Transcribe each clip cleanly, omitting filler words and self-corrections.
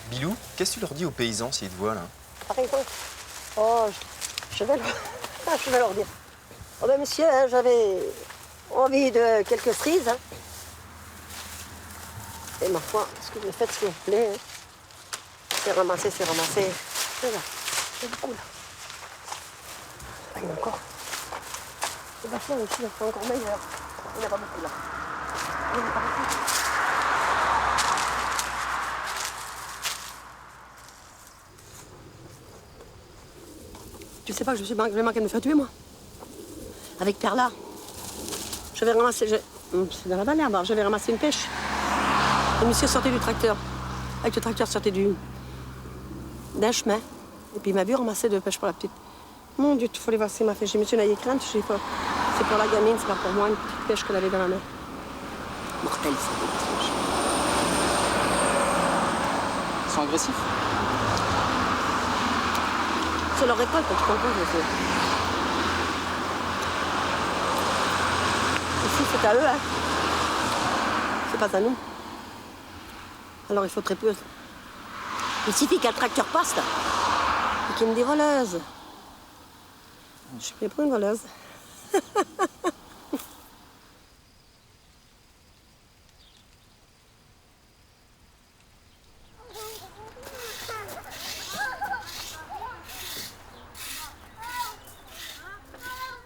Bilou, qu'est-ce que tu leur dis aux paysans s'ils te voient là? Par exemple, oh, je vais leur dire. Oh ben monsieur, hein, j'avais envie de quelques cerises. Hein. Et ma foi, ce que vous faites, s'il vous plaît, hein. C'est ramassé, c'est ramassé. Et là, il y a beaucoup là. Ah, il y en a encore. Et bien, ici, c'est encore meilleur. Il n'y en a pas beaucoup là. Il n'y en a pas beaucoup. Tu sais pas que je vais manquer de me faire tuer, moi. Avec Perla. Je vais ramasser. C'est dans la banane, je vais ramasser une pêche. Le monsieur sortait du tracteur. Avec le tracteur sortait d'un chemin. Et puis il m'a vu ramasser de pêche pour la petite. Mon Dieu, il faut les voir, c'est ma fait. J'ai monsieur n'ayez crainte, je sais pas. C'est pour la gamine, c'est pas pour moi, une petite pêche qu'elle avait dans la main. Mortel, ça. Ils sont agressifs? C'est leur récolte, tu comprends, monsieur. Ici, c'est à eux, hein. C'est pas à nous. Alors il faut très peu. Il suffit qu'un tracteur passe, là. Et qu'il me dit voleuse. Je suis pris pour une voleuse.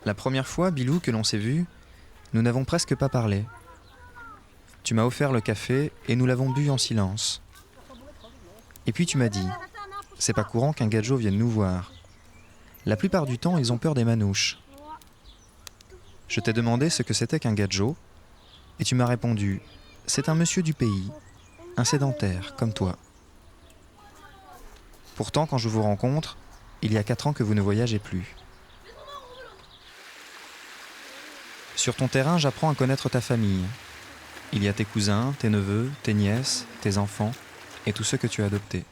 La première fois, Bilou, que l'on s'est vu, nous n'avons presque pas parlé. Tu m'as offert le café et nous l'avons bu en silence. Et puis tu m'as dit, c'est pas courant qu'un gadjo vienne nous voir. La plupart du temps, ils ont peur des manouches. Je t'ai demandé ce que c'était qu'un gadjo, et tu m'as répondu, c'est un monsieur du pays, un sédentaire, comme toi. Pourtant, quand je vous rencontre, il y a 4 ans que vous ne voyagez plus. Sur ton terrain, j'apprends à connaître ta famille. Il y a tes cousins, tes neveux, tes nièces, tes enfants et tous ceux que tu as adoptés.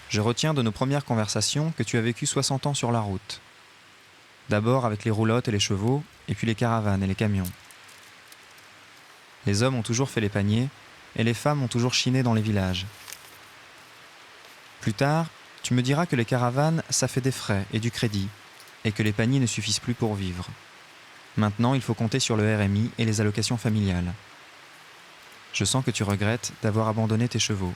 Je retiens de nos premières conversations que tu as vécu 60 ans sur la route. D'abord avec les roulottes et les chevaux, et puis les caravanes et les camions. Les hommes ont toujours fait les paniers, et les femmes ont toujours chiné dans les villages. Plus tard, tu me diras que les caravanes, ça fait des frais et du crédit, et que les paniers ne suffisent plus pour vivre. Maintenant, il faut compter sur le RMI et les allocations familiales. Je sens que tu regrettes d'avoir abandonné tes chevaux.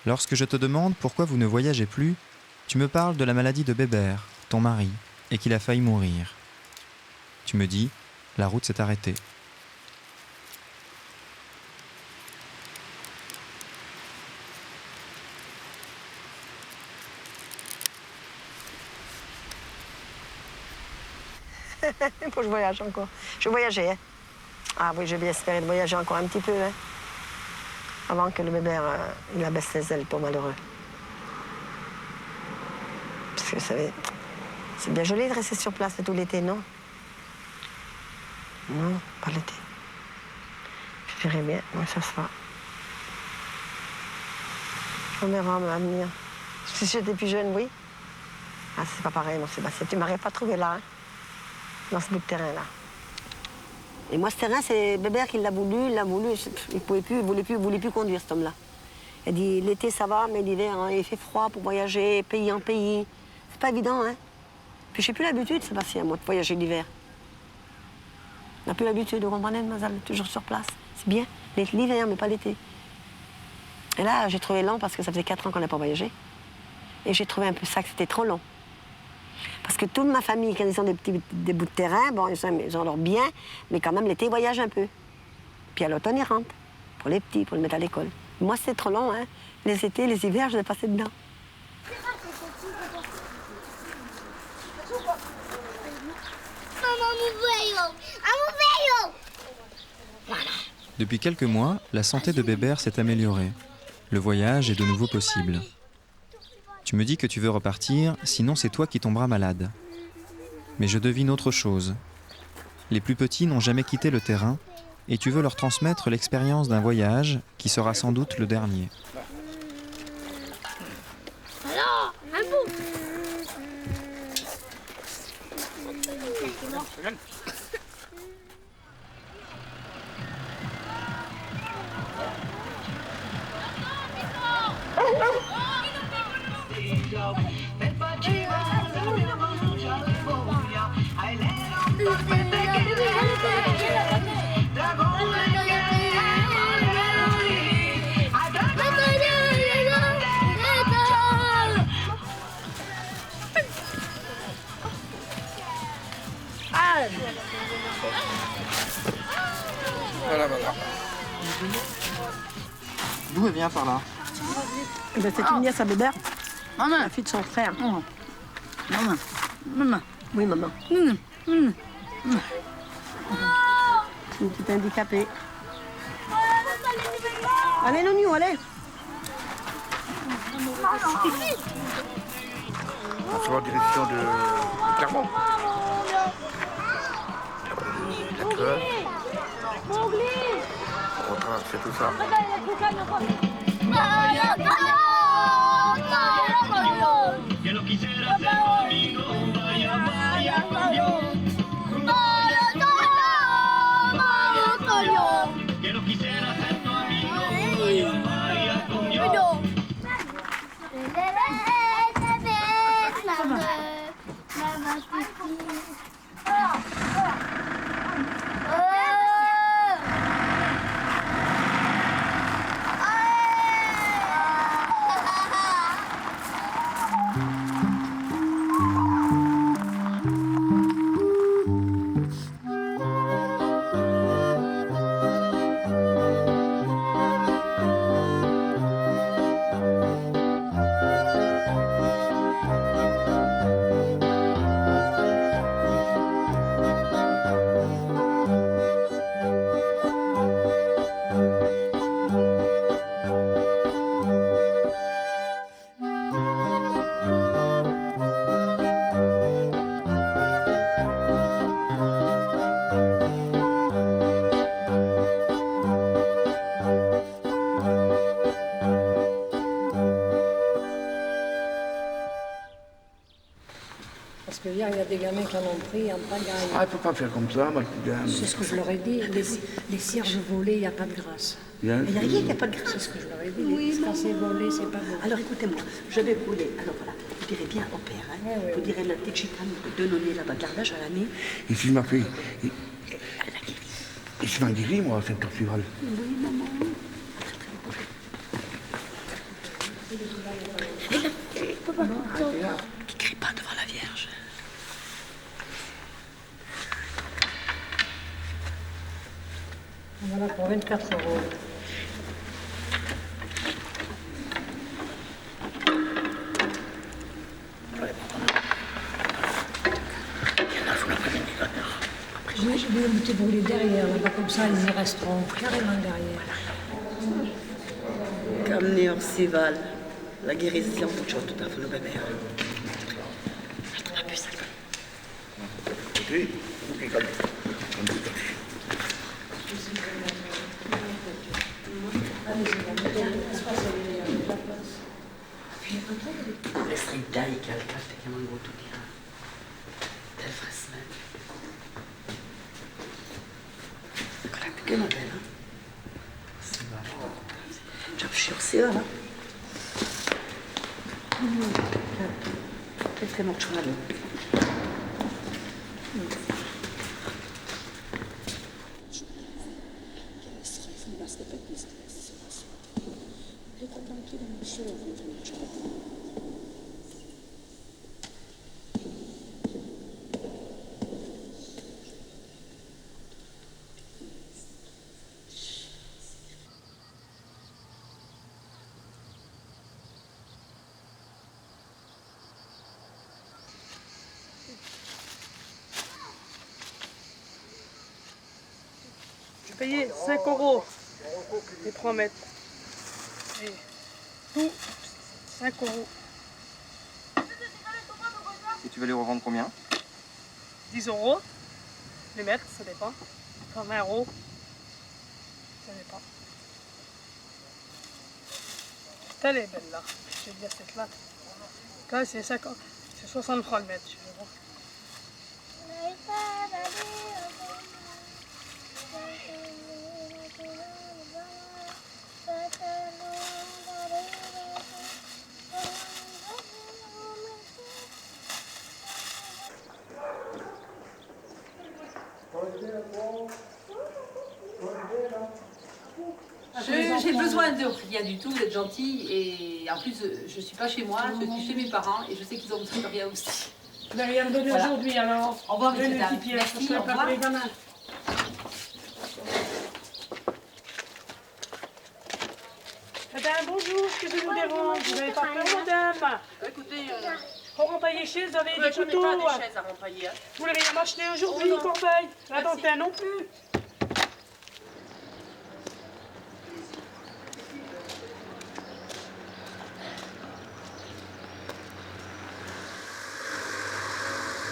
Lorsque je te demande pourquoi vous ne voyagez plus, tu me parles de la maladie de Bébert, ton mari, et qu'il a failli mourir. Tu me dis, la route s'est arrêtée. Il faut que je voyage encore. Je voyageais, hein. Ah oui, j'ai bien espéré de voyager encore un petit peu, hein. Avant que le bébé il abaisse les ailes, pour malheureux. Parce que vous savez, c'est bien joli de rester sur place tout l'été, non? Non, pas l'été. Je verrai bien, moi ça se fera. On verra à venir. Si j'étais plus jeune, oui. Ah, c'est pas pareil, mon Sébastien. Tu m'aurais pas trouvé là, hein, dans ce bout de terrain-là. Et moi, ce terrain, c'est Bébert qui l'a voulu, il l'a voulu. Il pouvait plus, il voulait plus conduire, cet homme-là. Il a dit, l'été, ça va, mais l'hiver, hein, il fait froid pour voyager, pays en pays. C'est pas évident, hein. Puis j'ai plus l'habitude, Sébastien, moi, de voyager l'hiver. On n'a plus l'habitude de comprendre, mademoiselle, toujours sur place. C'est bien, l'hiver, mais pas l'été. Et là, j'ai trouvé long parce que ça faisait 4 ans qu'on n'a pas voyagé. Et j'ai trouvé un peu ça, que c'était trop long. Parce que toute ma famille, quand ils ont des bouts de terrain, bon, ils ont leur bien, mais quand même, l'été, ils voyagent un peu. Puis à l'automne, ils rentrent, pour les petits, pour les mettre à l'école. Moi, c'était trop long, hein. Les étés, les hivers, je les passais dedans. Depuis quelques mois, la santé de Bébert s'est améliorée. Le voyage est de nouveau possible. Tu me dis que tu veux repartir, sinon c'est toi qui tomberas malade. Mais je devine autre chose. Les plus petits n'ont jamais quitté le terrain et tu veux leur transmettre l'expérience d'un voyage qui sera sans doute le dernier. Voilà, voilà. D'où elle vient par là? Ben, c'est une nièce à Bébert, Maman, la fille de son frère. maman, maman, Oui, maman. maman, maman. C'est une petite handicapée. Allez, Nounou, allez. On se voit en direction de Clermont. La Creuse. On traverse tout ça. Parce que hier, il y a des gamins qui en ont pris en pagaille. Ah, il ne faut pas faire comme ça, ma petite dame. C'est ce que je leur ai dit. Les cierges volés, il n'y a pas de grâce. Bien Il n'y a rien, il n'y a pas de grâce. C'est ce que je leur ai dit. Quand c'est volé, c'est pas bon. Alors écoutez-moi, je vais vous les. Alors voilà, vous direz bien au père, hein. Ouais, ouais, Vous direz la petite chicane de donner là-bas, gardage à l'année. Et si je m'appelle. Et je m'en guéris, moi, à Saint-Orcival. Qui crie pas devant la Vierge. Voilà pour 24 €. J'ai des bouteilles brûlées derrière, là-bas, comme ça, ils y resteront carrément derrière. Comme Orcival, la guérison, toute chose, tout à fait le bébé. Je pas plus ça. Oui, oui, comme Le strida i calcate che non voto di del fresmen. Ancora più che una bella. Già uscirsi ora. Che morcione. J'ai payé 5 € les 3 mètres. Et tout, 5 €. Et tu vas les revendre combien? 10 €. Le mètre, ça dépend. 20 euros. Ça dépend. Elle est belle là. Je vais dire cette là. Là, c'est 50. C'est 60 francs le mètre. Je vais voir. J'ai besoin de rien du tout, d'être gentille et en plus je suis pas chez moi, je suis chez mes parents et je sais qu'ils ont besoin de rien aussi. Vous n'avez rien donné aujourd'hui alors. Au revoir, Donnez monsieur, une dame. petite pièce, Merci, parce que au revoir. les gamins. Madame, bonjour, est-ce que je vous dérange? Vous n'avez pas peur, madame? Écoutez, Pour empailler les chaises, vous avez des je n'ai couteaux. pas des chaises à rempailler. Vous l'avez rien acheté aujourd'hui, Oh non. Corbeil? La Merci. dentelle non plus.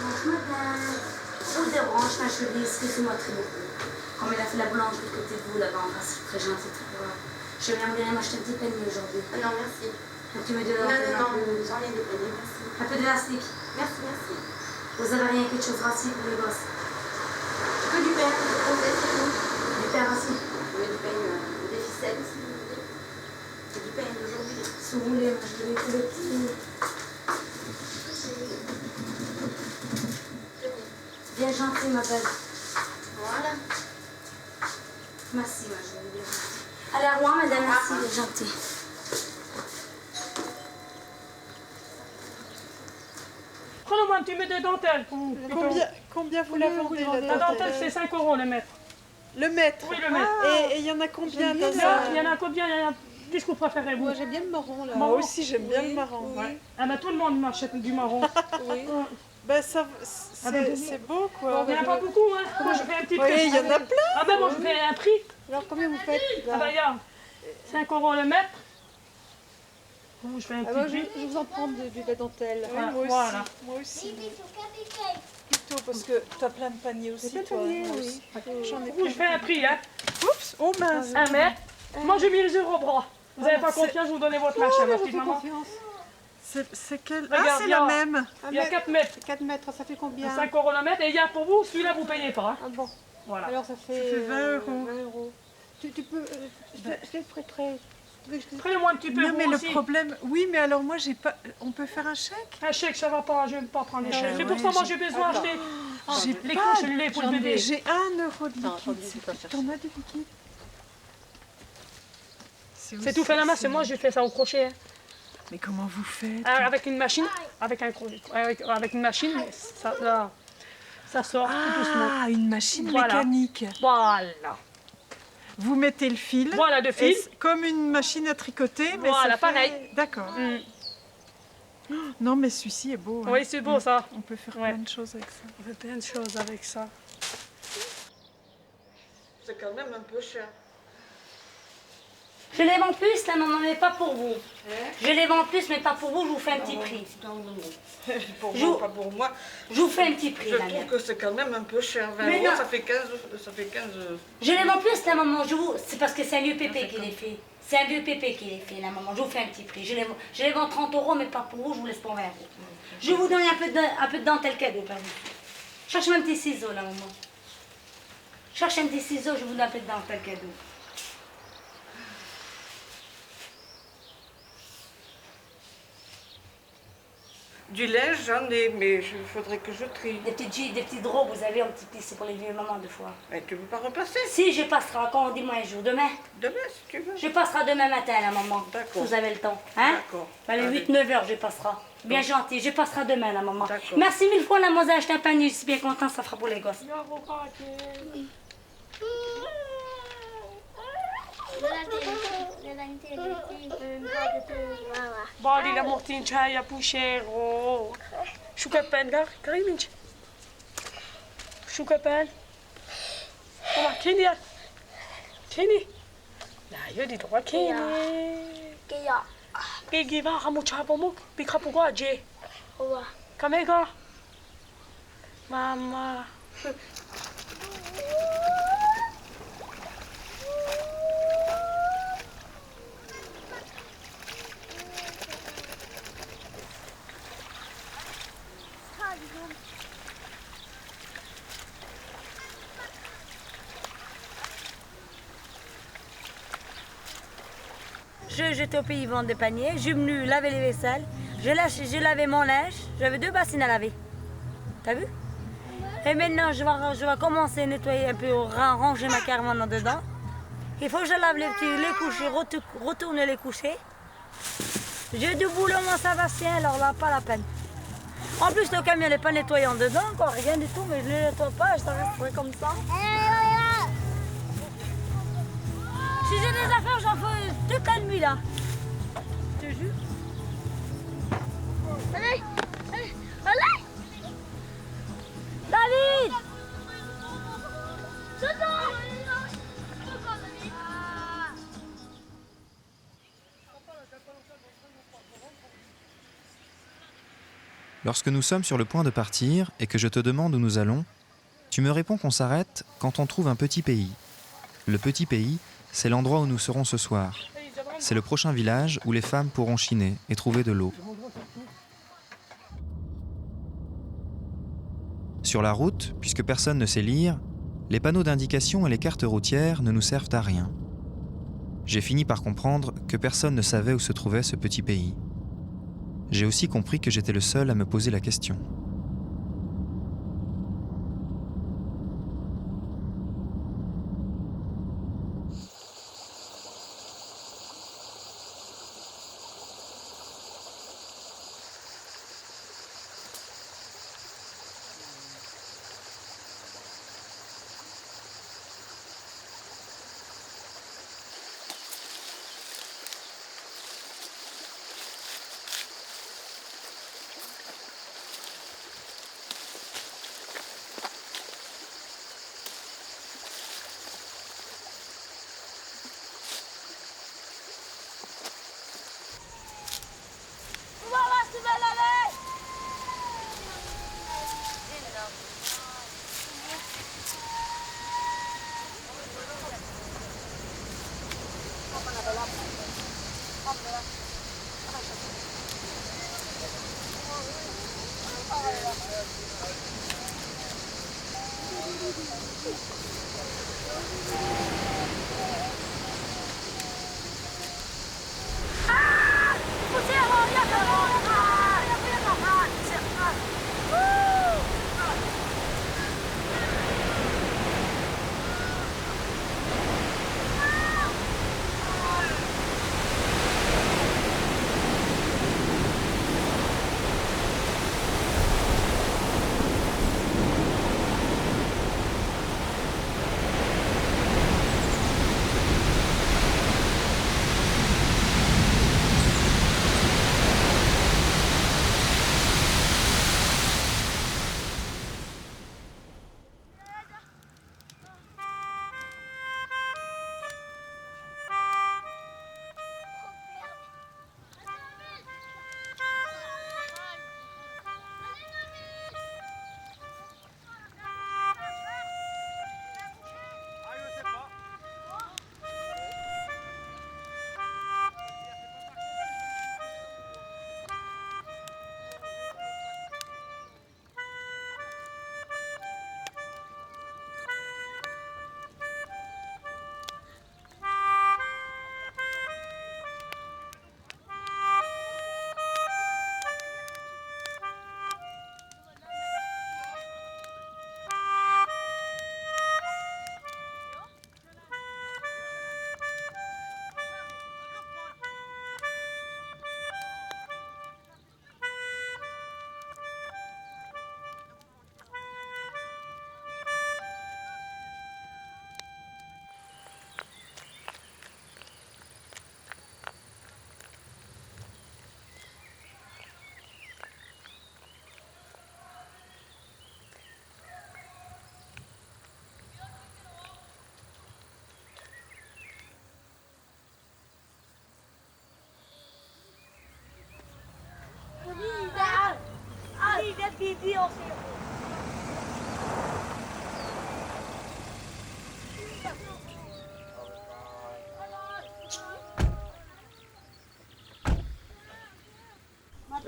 Bonjour madame, je vous dérange, ma chérie, excusez-moi très beaucoup. Comme elle a fait la boulangerie de côté de vous là-bas en face, c'est très gentil, très bien. Je viens bien m'acheter un petit panier aujourd'hui. Non, merci. Un petit peu de Non, j'en ai des paniers, merci. Un peu d'élastique. Merci. Vous avez rien, quelque chose rassis pour les gosses. Que du pain, c'est tout. Du pain rassis. Oui, du pain, des ficelles, si vous voulez. C'est du pain d'aujourd'hui. Si vous voulez, moi je vais pour le petit. Bien gentil, ma belle. Voilà. Merci, ma chérie. Allez, à revoir, madame, merci, bien gentil. Prenez-moi un petit mètre de dentelle. Combien vous la vendez, la La dentelle, dentelle? c'est 5 euros le mètre. Le mètre? Oui, le mètre. Et il y en a combien dans Il ça? y en a combien? Qu'est-ce que vous préférez, vous? Moi, j'aime bien le marron, là. Marron. Moi aussi, j'aime bien le marron. Ouais. Ah bah tout le monde m'achète du marron. Oui. Ben, ça, Ah ben, c'est beau, quoi. Il n'y en a pas beaucoup, hein. Moi, je fais un petit prix. Oui, il y en a plein. Ah ben moi, je fais un prix. Alors, combien vous faites? Ah ben, regarde. 5 euros le mètre. Bon, je fais un petit moi, prix. je vous en prends de la dentelle. Voilà, moi aussi. voilà. Moi aussi. Plutôt, parce que tu as plein de paniers aussi, toi. Moi aussi. J'en ai Vous, je fais un prix, hein. Oups, oh mince. 1 mètre. Moi, j'ai mis les euros au bras. Vous n'avez pas c'est- confiance, vous donnez votre machin, ma petite maman. C'est quel... Regarde, Ah, c'est la là. même. Il y a 4 mètres. 4 mètres, ça fait combien? 5 euros le mètre. Et il y a pour vous, celui-là, vous ne payez pas. Hein. Ah bon. Voilà. Alors ça fait 20 euros. 20 euros. Tu peux... je te prêterai. Prenez-moi un petit peu, Non, vous mais aussi. le problème... Oui, mais alors moi, j'ai pas... On peut faire un chèque? Un chèque, ça va pas, je ne vais pas prendre les chèques. C'est pour ouais, ça, moi, j'ai besoin d'acheter les couches et le lait pour le bébé. J'ai 1 euro de liquide. T'en as du liquide? C'est tout fait à la main, c'est moi, j'ai fait ça au crochet. Hein. Mais comment vous faites? Avec une machine, avec une machine, ça sort tout doucement. Ah, une machine Voilà. mécanique. Voilà. Vous mettez le fil. Voilà, de fil. Comme une machine à tricoter. Mais Voilà, ça fait... pareil. D'accord. Mm. Non, mais celui-ci est beau. hein. Oui, c'est beau ça. On peut faire Ouais. plein de choses avec ça. On fait plein de choses avec ça. C'est quand même un peu cher. Je les vends plus, la maman, mais pas pour vous. Je les vends plus, mais pas pour vous, je vous fais un petit prix. Pour Je- moi, pas pour moi. Je vous fais un petit prix, Je la trouve mienne. que c'est quand même un peu cher. 20 Mais euros, non. ça fait 15. Ça fait 15 Je les vends plus, la maman, c'est parce que c'est un vieux pépé qui les fait. C'est un vieux pépé qui les fait, la maman. Je vous fais un petit prix. Je les vends 30 euros, mais pas pour vous, je vous laisse pour 20 euros. Je vous donne un peu de dentelle cadeau, par exemple. Cherchez un petit ciseau, la maman. Cherchez un petit ciseau, je vous donne un peu de dentelle cadeau. Du linge, j'en ai, mais il faudrait que je trie. Des petites robes, vous avez un petit peu, c'est pour les vieux mamans, des fois. Mais tu veux pas repasser? Si, je passerai, quand on dit moi un jour, demain. Demain, si tu veux. Je passerai demain matin, la maman. D'accord. Vous avez le temps. Hein? D'accord. Allez, Allez. 8-9 heures, je passerai. Bien gentil, je passerai demain, la maman. D'accord. Merci mille fois, la maman, j'ai acheté un panier, je suis bien contente, ça fera pour les gosses. بالي لمرتين شاي بوشيرو شو كبان قريب انت شو كبان والله كيني كيني لا يدي دوا كيني كيجي بقى خمو تشابومك بيخبو جي كميغا ماما j'étais au pays vendre des paniers, je suis venue laver les vaisselles, j'ai lavé mon linge, j'avais 2 bassines à laver. T'as vu? Et maintenant, je vais commencer à nettoyer un peu, ranger ma carte maintenant dedans. Il faut que je lave les couchers, retourner les couchers. J'ai du boulot, mon Sébastien, alors là, pas la peine. En plus, le camion n'est pas nettoyé en dedans, quoi, rien du tout, mais je ne le nettoie pas, ça resterait comme ça. Si j'ai des affaires, j'en fais toute la nuit, là. Je te jure. Allez, allez, allez! David! Lorsque nous sommes sur le point de partir et que je te demande où nous allons, tu me réponds qu'on s'arrête quand on trouve un petit pays. Le petit pays, c'est l'endroit où nous serons ce soir. C'est le prochain village où les femmes pourront chiner et trouver de l'eau. Sur la route, puisque personne ne sait lire, les panneaux d'indication et les cartes routières ne nous servent à rien. J'ai fini par comprendre que personne ne savait où se trouvait ce petit pays. J'ai aussi compris que j'étais le seul à me poser la question.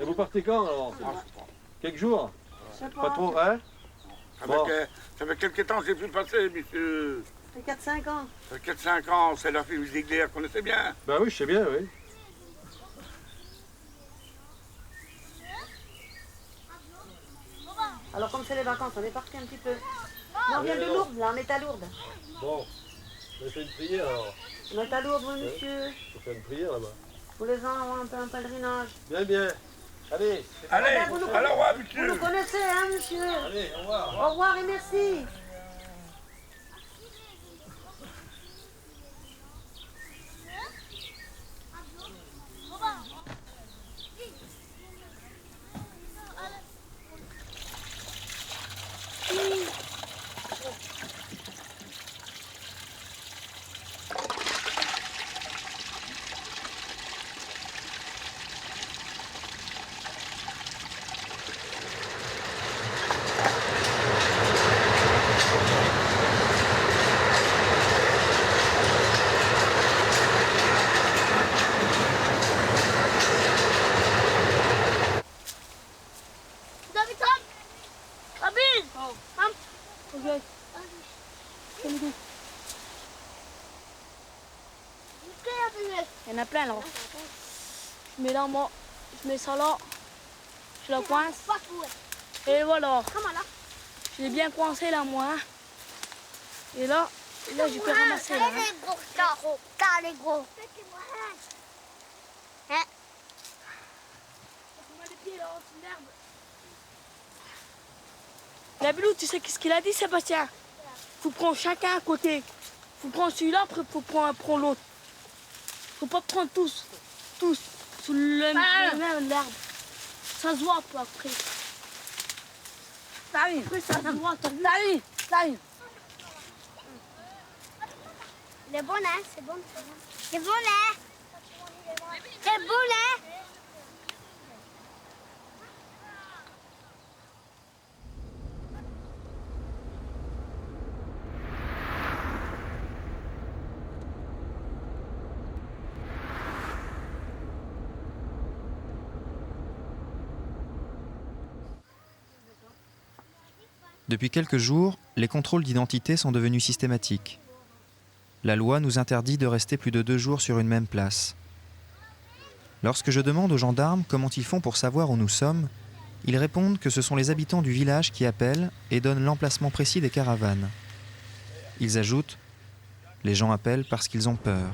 Et vous partez quand alors? Quelques jours? Pas trop, hein? Ça fait quelques temps que j'ai pu passer, monsieur. Ça fait 4-5 ans. Ça fait 4-5 ans, c'est la fille Ziegler, connaissez bien. Ben oui, je sais bien, oui. Alors comme c'est les vacances, on est parti un petit peu. Non, on vient de Lourdes, là, on est à Lourdes. Bon, on fait une prière alors. On est à Lourdes, oui, monsieur. On fait une prière là-bas. Tous les ans, on fait un pèlerinage. Bien, bien. Allez. Allez, Vous nous, alors, ouais, vous monsieur. nous connaissez, hein, monsieur. Allez, au revoir. Au revoir et merci. Il y en a plein là. Je mets là, moi, je mets ça là, je la coince. Et voilà. Je l'ai bien coincé là, moi. Hein. Et là, je peux ramasser là. Hein. La Bilou, tu sais qu'est-ce qu'il a dit, Sébastien? Faut prendre chacun à côté. Faut prendre celui-là, après faut prendre l'autre. Faut pas prendre tous sous le même l'arbre. Ça se voit un peu après. Après ça se voit, t'as vu? Il est bon, hein? C'est bon. C'est bon, hein? C'est bon, hein? Depuis quelques jours, les contrôles d'identité sont devenus systématiques. La loi nous interdit de rester plus de 2 jours sur une même place. Lorsque je demande aux gendarmes comment ils font pour savoir où nous sommes, ils répondent que ce sont les habitants du village qui appellent et donnent l'emplacement précis des caravanes. Ils ajoutent « Les gens appellent parce qu'ils ont peur ».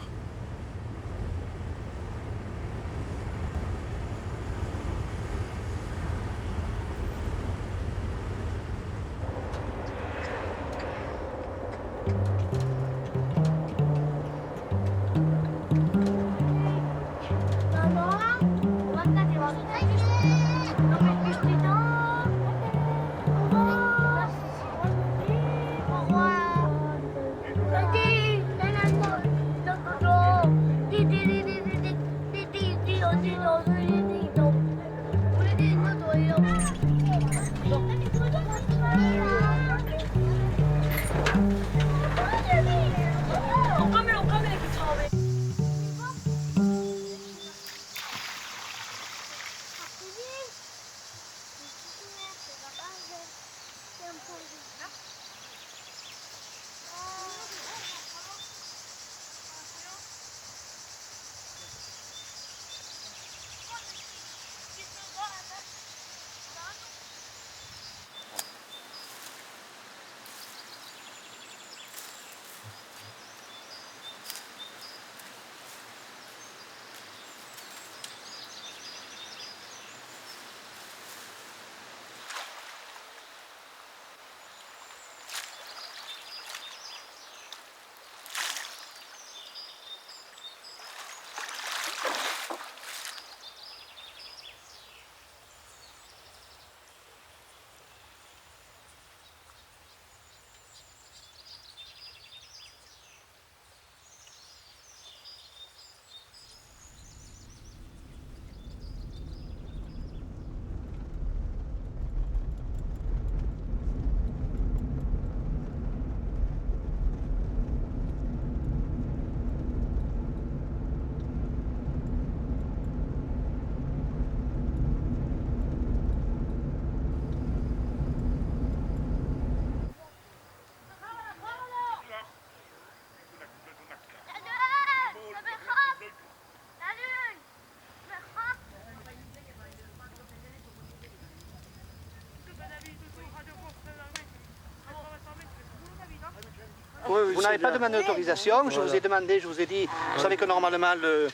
Vous n'avez pas demandé d'autorisation, je vous ai demandé, je vous ai dit, vous savez que normalement le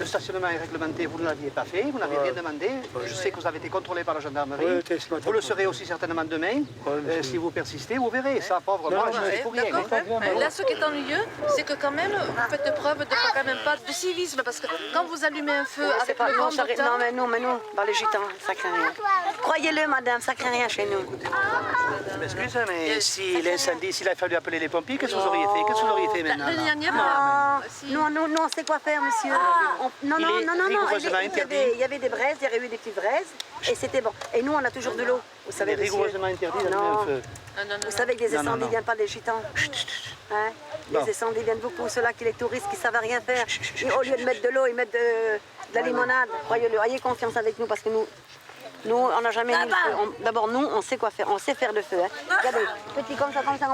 stationnement est réglementé, vous ne l'aviez pas fait, vous n'avez rien demandé. Je sais que vous avez été contrôlé par la gendarmerie. Vous le serez aussi certainement demain. Si vous persistez, vous verrez. Ça, pauvrement, je ne sais pour rien. Là, ce qui est ennuyeux, c'est que quand même, vous faites preuve de quand même pas de civisme, parce que quand vous allumez un feu avec le vent d'automne... Non, mais nous, dans les gitans, ça craint rien. Croyez-le, madame, ça craint rien chez nous. Je m'excuse, mais si l'incendie, s'il a fallu appeler les pompiers, qu'est-ce que vous auriez fait? Qu'est-ce que vous auriez fait maintenant? Nous, on sait quoi faire, monsieur. Non, il y avait des braises, il y avait eu des petites braises, et c'était bon. Et nous, on a toujours de l'eau, vous savez, monsieur. Rigoureusement interdit d'allumer un feu. Vous savez que les incendies ne viennent pas des gitans. Hein? Les incendies viennent beaucoup, ceux-là qui les touristes qui ne savent rien faire. Et au lieu de mettre de l'eau, ils mettent de la limonade. Croyez-le, ayez confiance avec nous, parce que nous, on n'a jamais mis le feu. D'abord, nous, on sait quoi faire, on sait faire le feu. Hein. Regardez, petit comme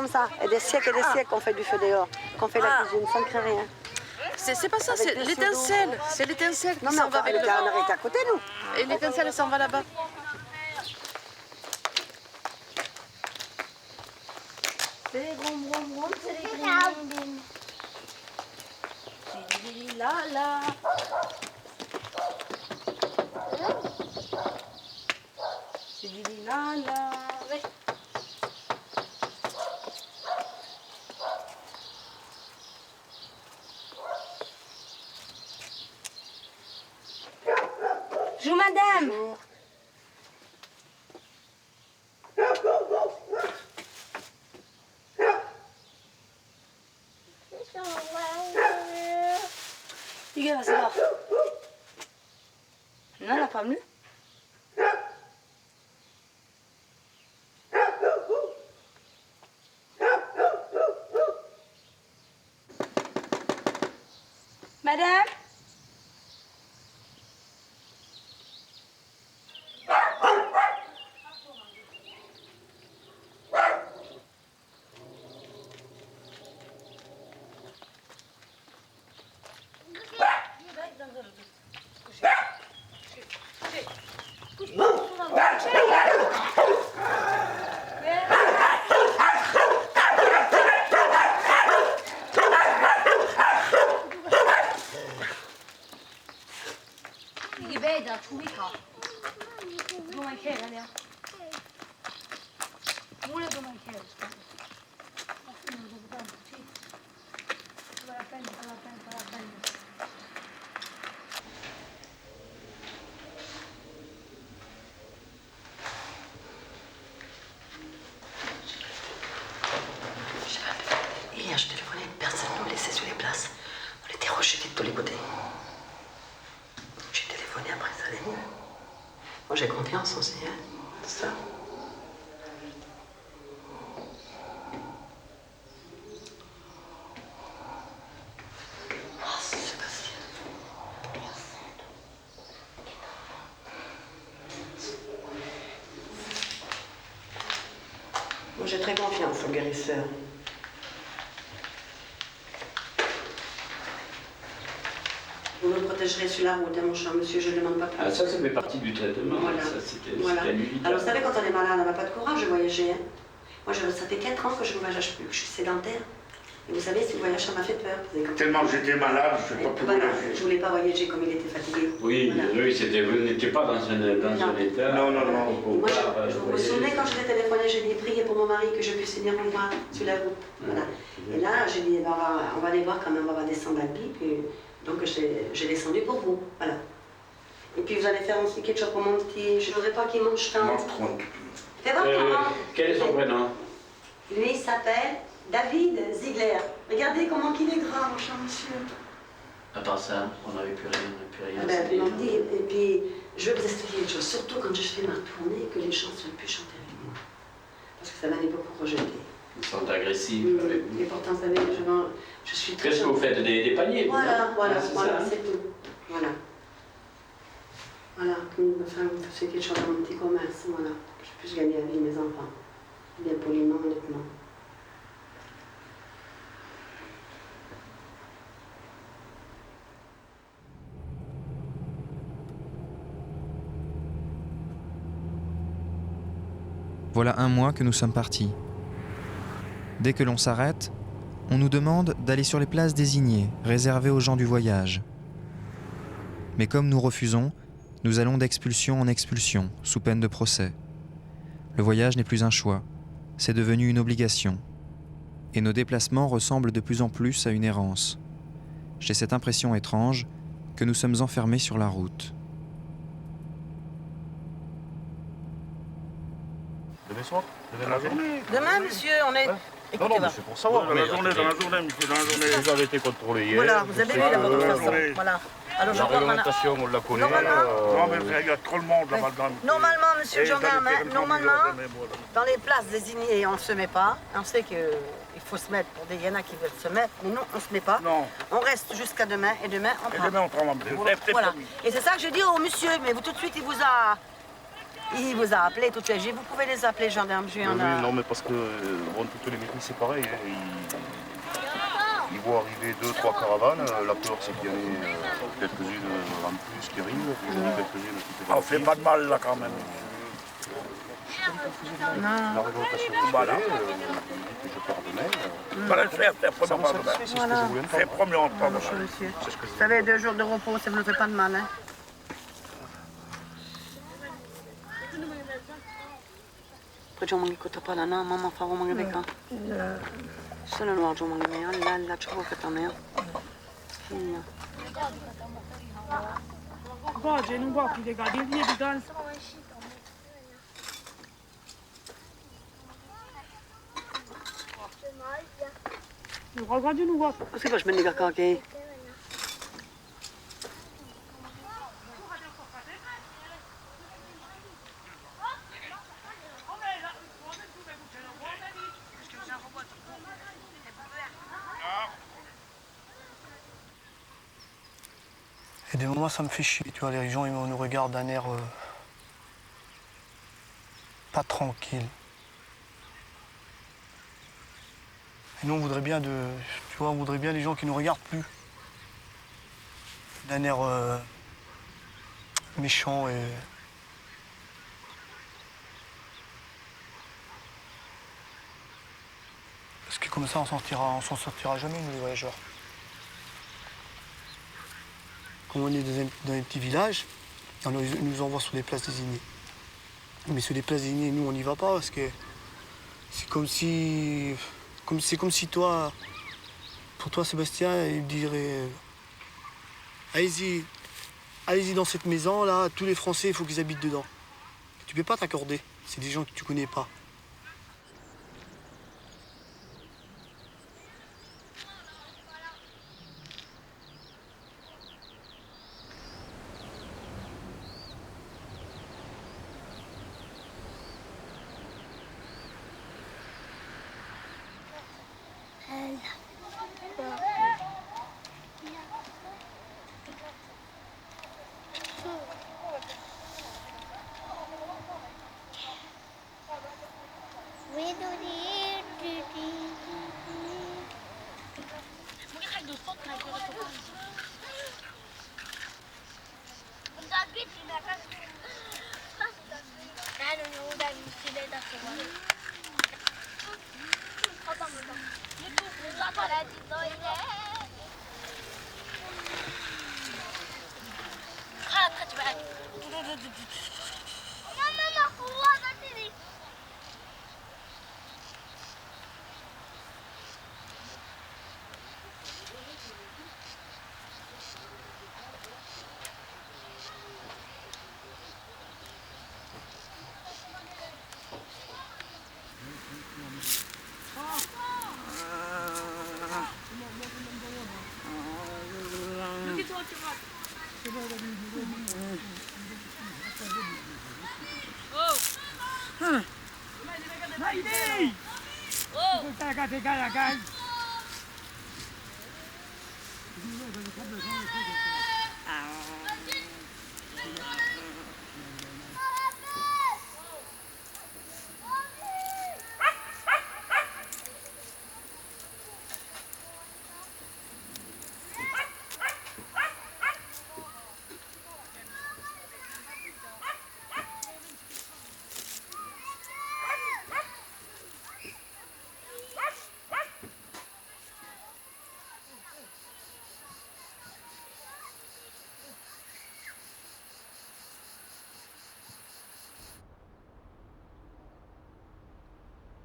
ça. Et des siècles qu'on fait du feu dehors, qu'on fait la cuisine, ça ne crée rien. C'est pas ça, c'est l'étincelle. C'est l'étincelle qui s'en va avec le vent. On est à côté, nous. Et l'étincelle, elle s'en va là-bas. C'est les grom grom grom, c'est les grom grom grom. C'est la la. C'est du la la. Ouais. Bonjour madame. Miguel, vas-y voir. Non, elle n'a pas venu. Madame? Hier, je téléphonais, personne ne nous laissait sur les places. On était rejetés de tous les côtés. J'ai téléphoné après, ça allait mieux. Moi, j'ai confiance aussi, hein, c'est ça. Moi, j'ai très confiance au guérisseur. Vous me protégerez sur la route, hein, mon cher monsieur, je ne demande pas plus. Ah, ça fait partie du traitement. Voilà. Ça, c'était inévitable. Alors, vous savez, quand on est malade, on n'a pas de courage de voyager. Hein. Moi, ça fait 4 ans que je ne voyage plus, que je suis sédentaire. Et vous savez, ce voyage, ça m'a fait peur. Tellement j'étais malade, je ne sais pas plus voyager. Je ne voulais pas voyager comme il était fatigué. Oui, voilà. Oui, vous n'étiez pas dans un état. Non. Moi, je me souvenais quand je l'ai téléphoné, j'ai dit priez pour mon mari que je puisse venir me voir sur la route. Voilà. Et là, j'ai dit on va aller voir quand même, on va descendre à Albi. Donc j'ai descendu pour vous. Voilà. Et puis vous allez faire aussi quelque chose pour mon petit. Je ne voudrais pas qu'il mange tant. Fais voir comment. Quel est son prénom? Lui, il s'appelle David Ziegler. Regardez comment il est grand, mon cher monsieur. À part ça, on n'avait plus rien. Et puis, je vais vous expliquer une chose, surtout quand je fais ma tournée, que les gens ne veulent plus chanter avec moi. Parce que ça m'en est beaucoup rejeté. Ils sont agressifs avec vous. Et pourtant, vous savez, je suis très... Qu'est-ce que vous faites? Des paniers? Voilà, c'est tout. Voilà. Voilà, enfin, vous faites quelque chose dans mon petit commerce, voilà. Que je puisse gagner la vie de mes enfants. Bien poliment, honnêtement. Voilà un mois que nous sommes partis. Dès que l'on s'arrête, on nous demande d'aller sur les places désignées, réservées aux gens du voyage. Mais comme nous refusons, nous allons d'expulsion en expulsion, sous peine de procès. Le voyage n'est plus un choix, c'est devenu une obligation. Et nos déplacements ressemblent de plus en plus à une errance. J'ai cette impression étrange que nous sommes enfermés sur la route. Demain soir? Demain la journée? Demain, monsieur, on est... Écoutez, Non, mais c'est pour savoir. Dans la journée, monsieur, dans la journée. Vous avez été contrôlé hier. Voilà, vous avez vu la bonne façon. Voilà. Alors, La réglementation, on la connaît. Non, mais il y a trop le monde là-bas dedans. Normalement, monsieur le gendarme, normalement, Mais voilà. dans les places désignées, on ne se met pas. On sait qu'il faut se mettre. Il y en a qui veulent se mettre, mais nous, on ne se met pas. Non. On reste jusqu'à demain, et demain, on prend. Et demain, on prend. Voilà. Et c'est ça que je dis au monsieur, mais vous, tout de suite, il vous a appelé tout de suite. Vous pouvez les appeler, gendarme. Oui, non, mais parce que bon, toutes les mairies, c'est pareil. Hein. Ils voient arriver 2-3 caravanes. La peur, c'est qu'il y en ait quelques-unes en plus qui arrivent. Puis j'en ai quelques-unes qui On fait pas de mal là quand même. La réglementation, Voilà. je pars demain. Voilà, c'est premier pas demain. C'est ce que je voulais C'est premier pas Bonjour, demain. monsieur. Vous avez 2 jours de repos, ça ne vous fait pas de mal, hein. Perciò mangi questa palana, mamma fa mangi becca. Sono no oggi mangi mia, la ciò che sta mia. Oggi non può più legare, via di gas. Regarde nous voir. Così faccio venire a che Et des moments, ça me fait chier. Tu vois, les gens, ils nous regardent d'un air pas tranquille. Et nous, on voudrait bien on voudrait bien les gens qui nous regardent plus. D'un air méchant et... Parce que comme ça, on s'en sortira jamais, nous, les voyageurs. Comme on est dans un petit village, alors ils nous envoient sur des places désignées. Mais sur des places désignées, nous, on n'y va pas parce que c'est comme si toi, pour toi, Sébastien, il dirait allez-y dans cette maison, là, tous les Français, il faut qu'ils habitent dedans. Tu peux pas t'accorder, c'est des gens que tu connais pas.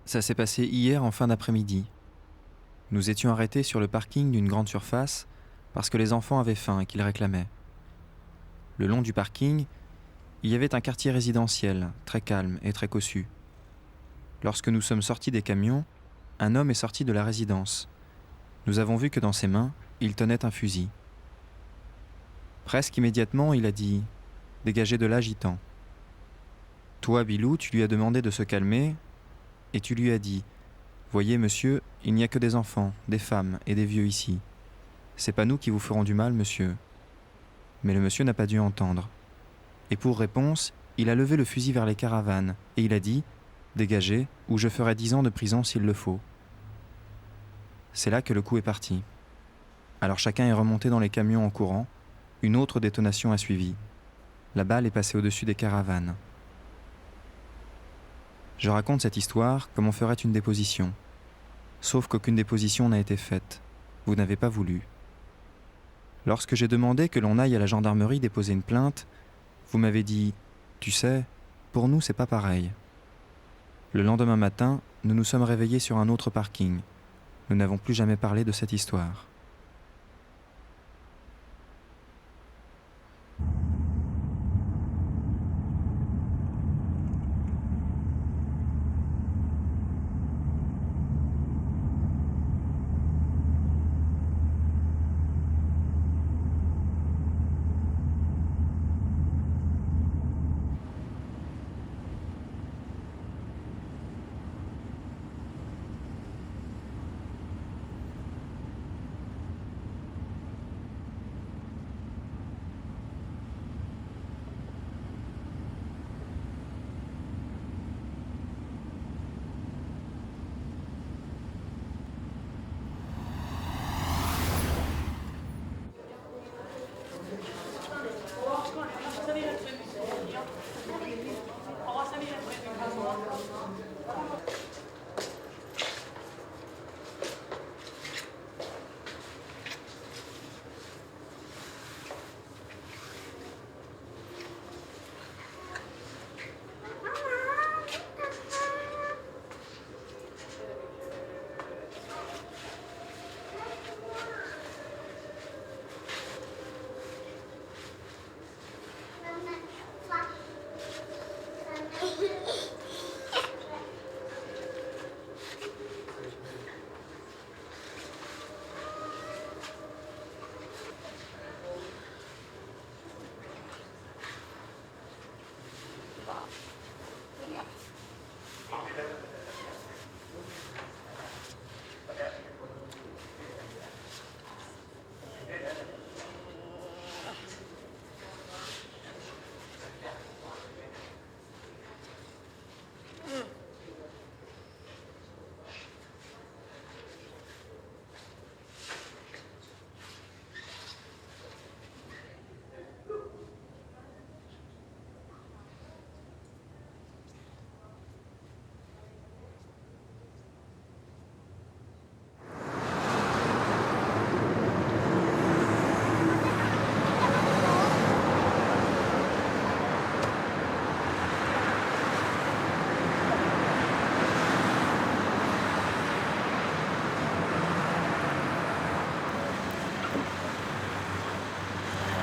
Ça s'est passé hier en fin d'après-midi. Nous étions arrêtés sur le parking d'une grande surface parce que les enfants avaient faim et qu'ils réclamaient. Le long du parking, il y avait un quartier résidentiel, très calme et très cossu. Lorsque nous sommes sortis des camions, un homme est sorti de la résidence. Nous avons vu que dans ses mains, il tenait un fusil. Presque immédiatement, il a dit « Dégagez de là, gitan ». Toi, Bilou, tu lui as demandé de se calmer et tu lui as dit « Voyez, monsieur, il n'y a que des enfants, des femmes et des vieux ici. C'est pas nous qui vous ferons du mal, monsieur. » Mais le monsieur n'a pas dû entendre. Et pour réponse, il a levé le fusil vers les caravanes et il a dit « Dégagez, ou je ferai 10 ans de prison s'il le faut. » C'est là que le coup est parti. Alors chacun est remonté dans les camions en courant. Une autre détonation a suivi. La balle est passée au-dessus des caravanes. Je raconte cette histoire comme on ferait une déposition. Sauf qu'aucune déposition n'a été faite. Vous n'avez pas voulu. Lorsque j'ai demandé que l'on aille à la gendarmerie déposer une plainte, vous m'avez dit « Tu sais, pour nous, c'est pas pareil. » Le lendemain matin, nous nous sommes réveillés sur un autre parking. Nous n'avons plus jamais parlé de cette histoire.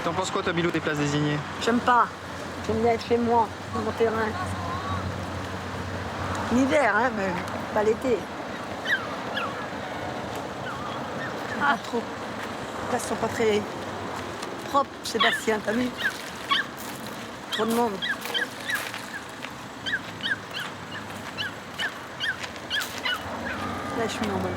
T'en penses quoi, toi, Bilou, des places désignées? J'aime pas. J'aime bien être chez moi, dans mon terrain. L'hiver, hein, mais pas l'été. Ah, trop. Les places sont pas très propres, Sébastien, t'as vu? Trop de monde. Là, je suis normalement.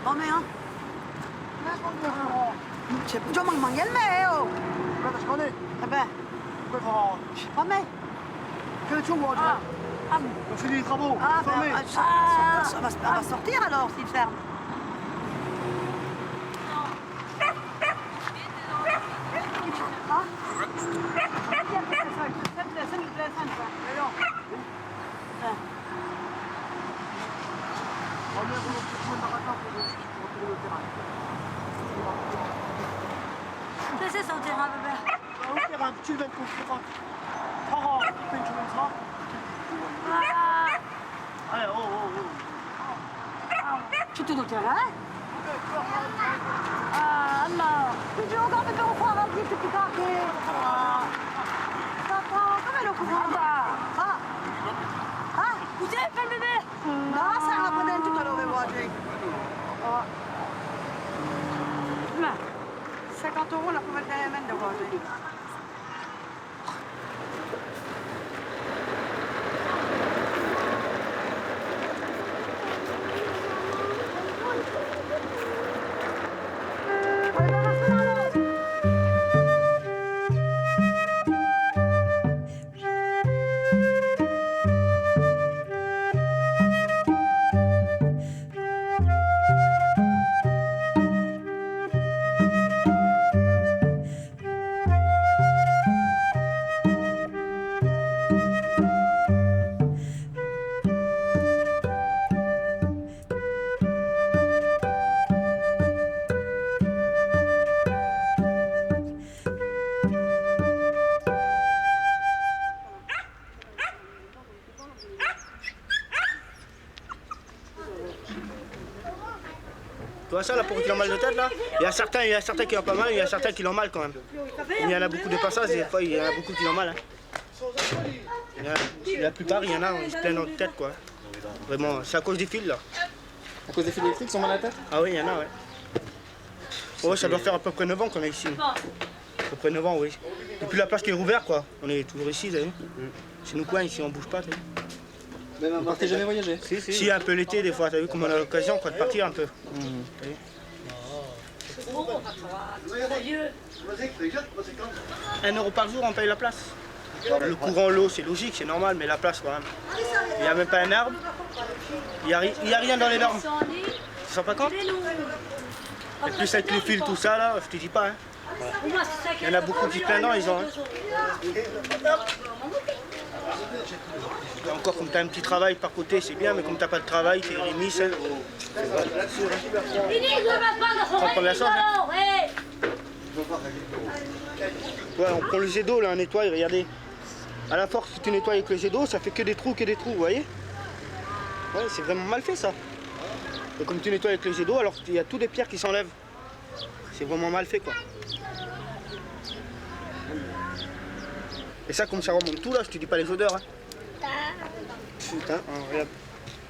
Hein? Cho mừng mừng nhánh mẹ ô. Ah ben. Je sais pas mais. Quel est ton mot? On fait des travaux. Ah ben, ça va sortir alors s'il ferme. C'est son terrain, bébé. terrain, tu le mets pour le terrain. Allez, oh, oh, oh. Tu te dois terrain? Ah, non. Tu veux encore me faire croire un petit peu carré? Papa, comment elle est au courant? Ah, vous avez fait le bébé? Non, ça va prendre tout à l'heure, on va voir. 50 € la poubelle derrière main de voir. Tu vois ça là, pour qu'ils ont mal de tête là, il y a certains qui ont pas mal, il y a certains qui l'ont mal quand même. Il y en a beaucoup de passages, des fois il y en a beaucoup qui l'ont mal. Hein. La plupart, il y en a, ils se plaignent de tête quoi. Vraiment, c'est à cause des fils là. À cause des fils électriques, ils sont mal à la tête? Ah oui, il y en a, ouais. Ouais, ça doit faire à peu près 9 ans qu'on est ici. À peu près 9 ans, oui. Depuis la place qui est rouverte quoi. On est toujours ici, vous savez. C'est nous coins ici, on bouge pas. Vous partez jamais voyager? Si, un peu l'été des fois, t'as vu, comme on a l'occasion quoi, de partir un peu. Un euro par jour, on paye la place. Le courant, l'eau, c'est logique, c'est normal, mais la place quand même. Il n'y a même pas un arbre. Il n'y a rien dans les normes. Tu te rends pas compte? Et plus avec le fil, tout ça, là, je te dis pas. Hein. Il y en a beaucoup qui plaignent, ils ont. Hein. Encore comme tu as un petit travail par côté, c'est bien, mais comme tu n'as pas de travail, tu es remise. Hein. On prend la sauce, hein. Ouais, on prend le jet d'eau, là, on nettoie, regardez. À la force, si tu nettoies avec le jet d'eau, ça fait que des trous, vous voyez? Ouais, c'est vraiment mal fait, ça. Et comme tu nettoies avec le jet d'eau, alors il y a toutes les pierres qui s'enlèvent. C'est vraiment mal fait, quoi. Et ça, comme ça remonte tout, là, je te dis pas les odeurs. Hein. Putain, regarde.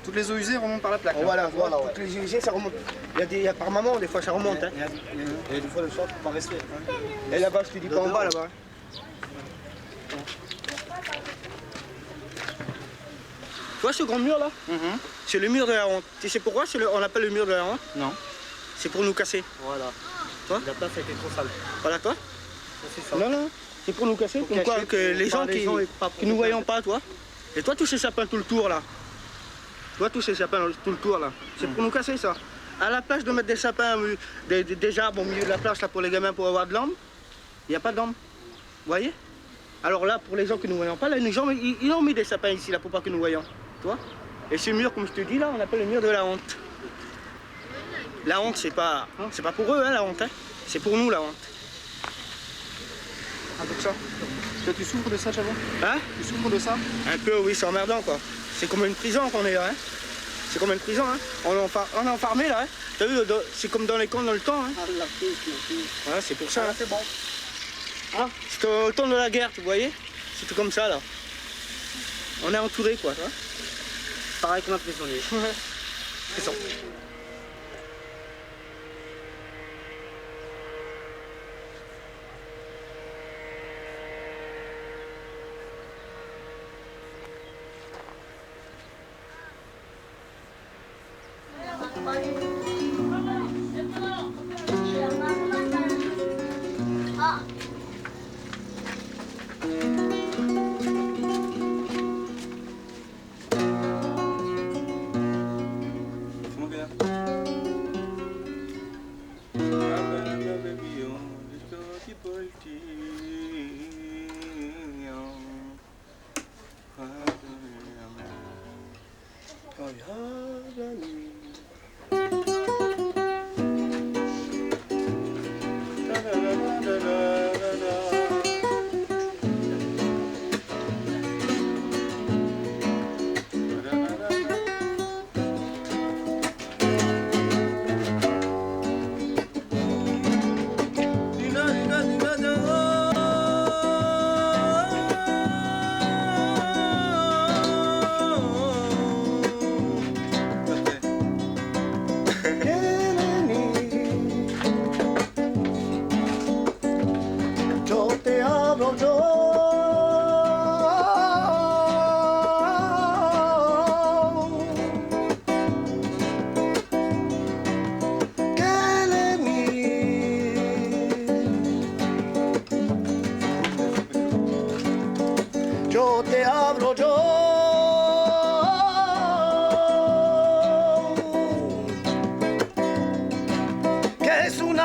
Toutes les eaux usées remontent par la plaque. Oh, voilà, voilà, toutes les eaux usées, ça remonte. Il y a par moment, des fois, ça remonte. Hein. Et des fois, le soir, tu peux pas rester. Et là-bas, je te dis pas en bas, là-bas. Tu vois ce grand mur, là? C'est le mur de la honte. Tu sais pourquoi on l'appelle le mur de la honte? Non. C'est pour nous casser. Voilà. Toi? La place a été trop sale. Voilà, toi? C'est ça. Non, non. C'est pour nous casser, pour quoi que les gens qui nous voyons pas, toi. Et toi, tous ces sapins tout le tour, là. Toi, tous ces sapins tout le tour, là. C'est pour nous casser, ça. À la place de mettre des sapins, des arbres au milieu de la place, là, pour les gamins, pour avoir de l'ombre, il n'y a pas d'ombre. Vous voyez? Alors là, pour les gens qui nous voyons pas, là, ils ont mis des sapins ici, là, pour pas que nous voyons. Toi? Et ce mur, comme je te dis, là, on appelle le mur de la honte. La honte, c'est pas pour eux, hein, la honte. Hein. C'est pour nous, la honte. Ah, donc ça. Toi, tu souffres de ça, Chavon? Hein? Tu souffres de ça? Un peu, oui, c'est emmerdant, quoi. C'est comme une prison qu'on est là, hein. C'est comme une prison, hein. On est enfermé, là, hein. T'as vu, c'est comme dans les camps dans le temps, hein. Voilà, c'est pour ça, hein. C'est bon. Hein? C'était au temps de la guerre, tu voyais? C'était comme ça, là. On est entouré, quoi, tu vois. Pareil que notre prisonnier. C'est ça.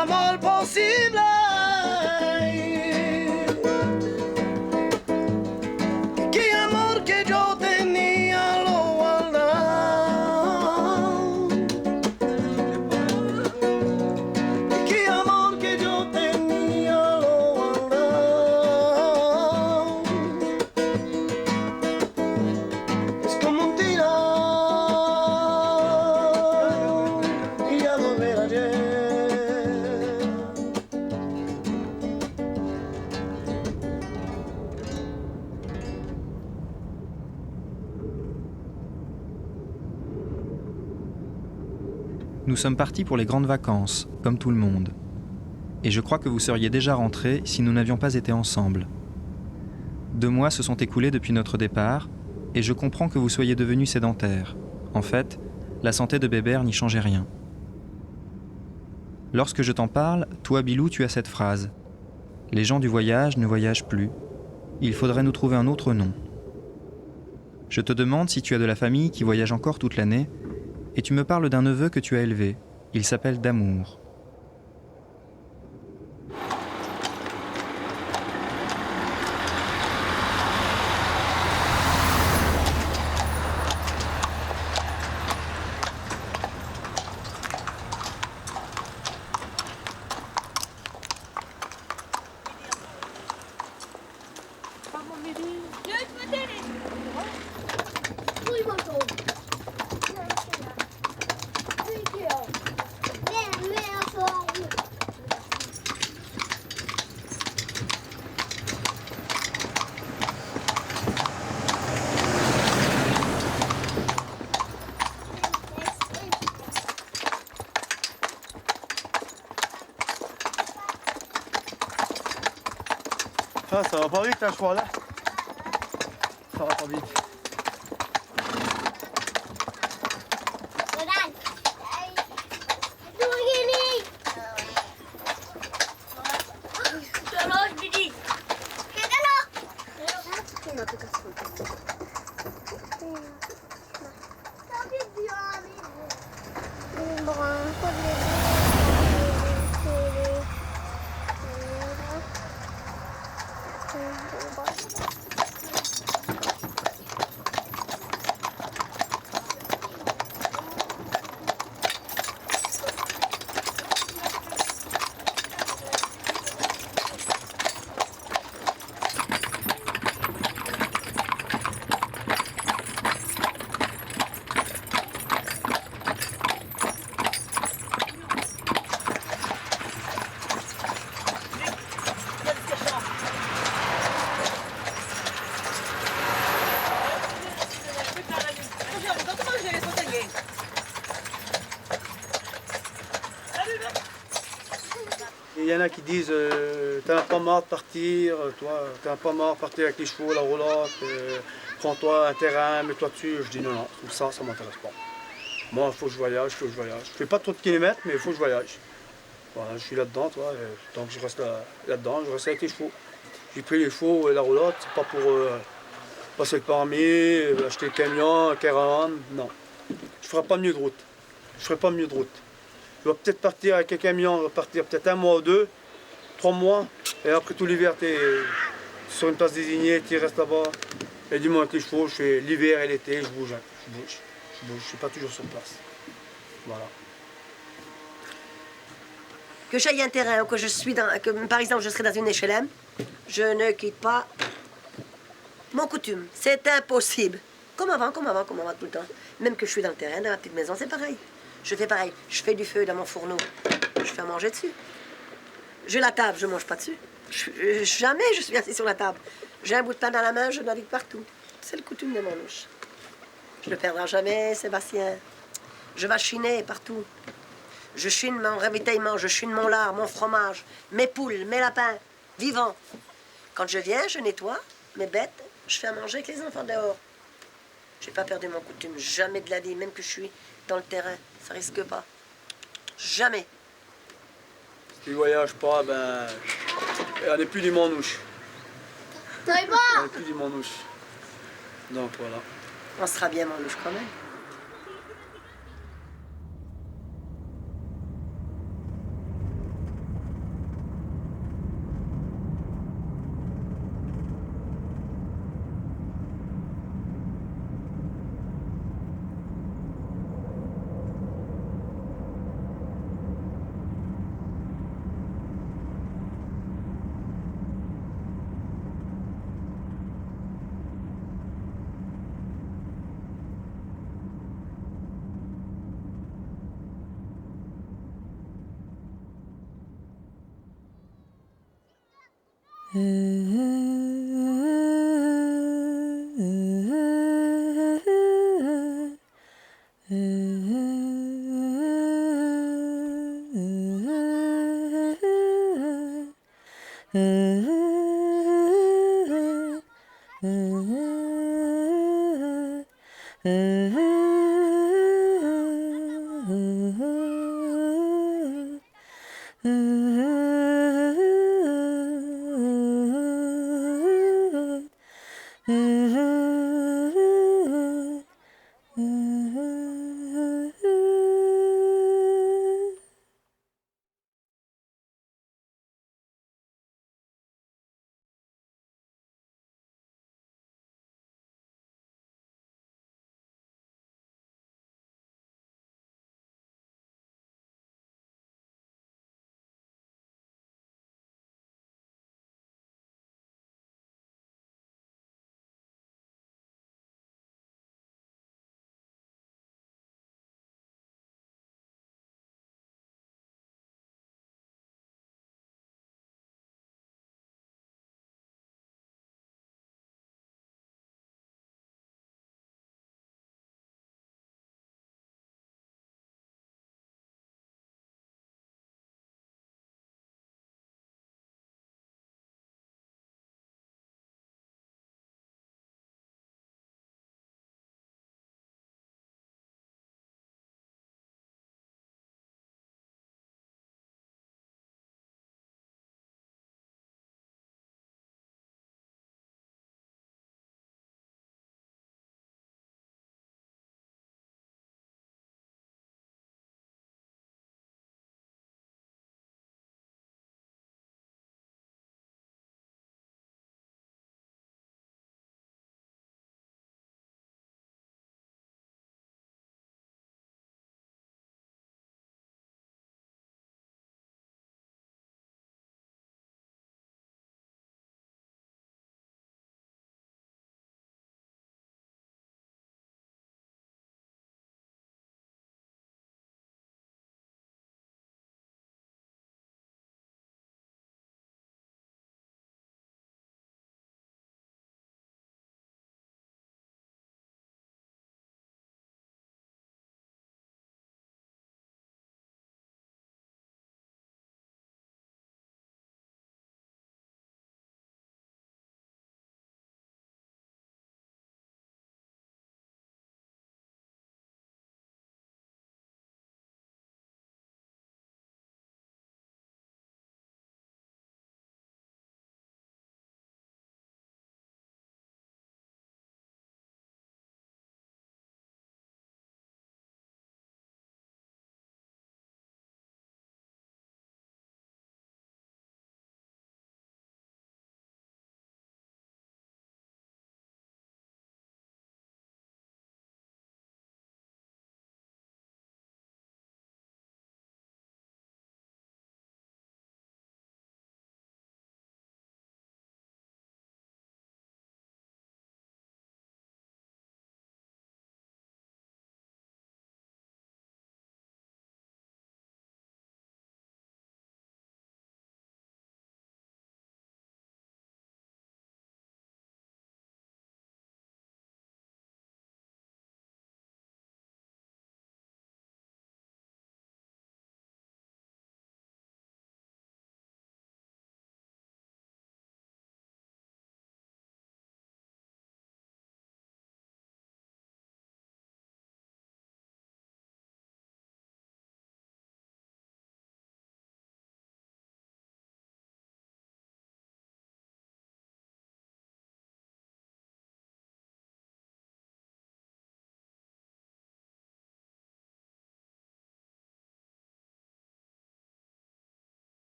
amor posible. Qué amor que yo tenía lo guardado. Qué amor que yo tenía lo guardado. Es como un tirón y a volver ayer. Nous sommes partis pour les grandes vacances, comme tout le monde. Et je crois que vous seriez déjà rentrés si nous n'avions pas été ensemble. 2 mois se sont écoulés depuis notre départ, et je comprends que vous soyez devenus sédentaires. En fait, la santé de Bébert n'y changeait rien. Lorsque je t'en parle, toi Bilou, tu as cette phrase. Les gens du voyage ne voyagent plus. Il faudrait nous trouver un autre nom. Je te demande si tu as de la famille qui voyage encore toute l'année, et tu me parles d'un neveu que tu as élevé. Il s'appelle Damour. Ça va pas vite là, je crois là. Ça va pas vite. Il y en a qui disent t'en as pas marre de partir, toi, t'en as pas marre de partir avec les chevaux, la roulotte, prends-toi un terrain, mets-toi dessus. Je dis non, ça m'intéresse pas. Moi, il faut que je voyage, Je fais pas trop de kilomètres, mais il faut que je voyage. Voilà, je suis là-dedans, toi, donc je reste là-dedans, je reste avec les chevaux. J'ai pris les chevaux et la roulotte, c'est pas pour passer le permis, acheter le camion, un caravan, non. Je ferai pas mieux de route. Je vais peut-être partir avec un camion, je vais partir peut-être 1 mois ou 2, 3 mois, et après tout l'hiver, tu es sur une place désignée, tu restes là-bas. Et du moins avec les chevaux, je fais l'hiver et l'été, je bouge, je suis pas toujours sur place. Voilà. Que j'aille un terrain ou que par exemple je serai dans une HLM, je ne quitte pas mon coutume. C'est impossible. Comme avant tout le temps. Même que je suis dans le terrain, dans ma petite maison, c'est pareil. Je fais pareil. Je fais du feu dans mon fourneau. Je fais à manger dessus. J'ai la table, je ne mange pas dessus. Jamais je suis assis sur la table. J'ai un bout de pain dans la main, je navigue partout. C'est le coutume de Manouche. Je ne le perdrai jamais, Sébastien. Je vais chiner partout. Je chine mon ravitaillement, je chine mon lard, mon fromage, mes poules, mes lapins, vivants. Quand je viens, je nettoie mes bêtes, je fais à manger avec les enfants dehors. J'ai pas perdu mon coutume, jamais de la vie, même que je suis dans le terrain, ça risque pas. Jamais. Si tu ne voyages pas, ben, on n'est plus du Manouche. On n'est plus du Manouche. Donc voilà. On sera bien Manouche quand même.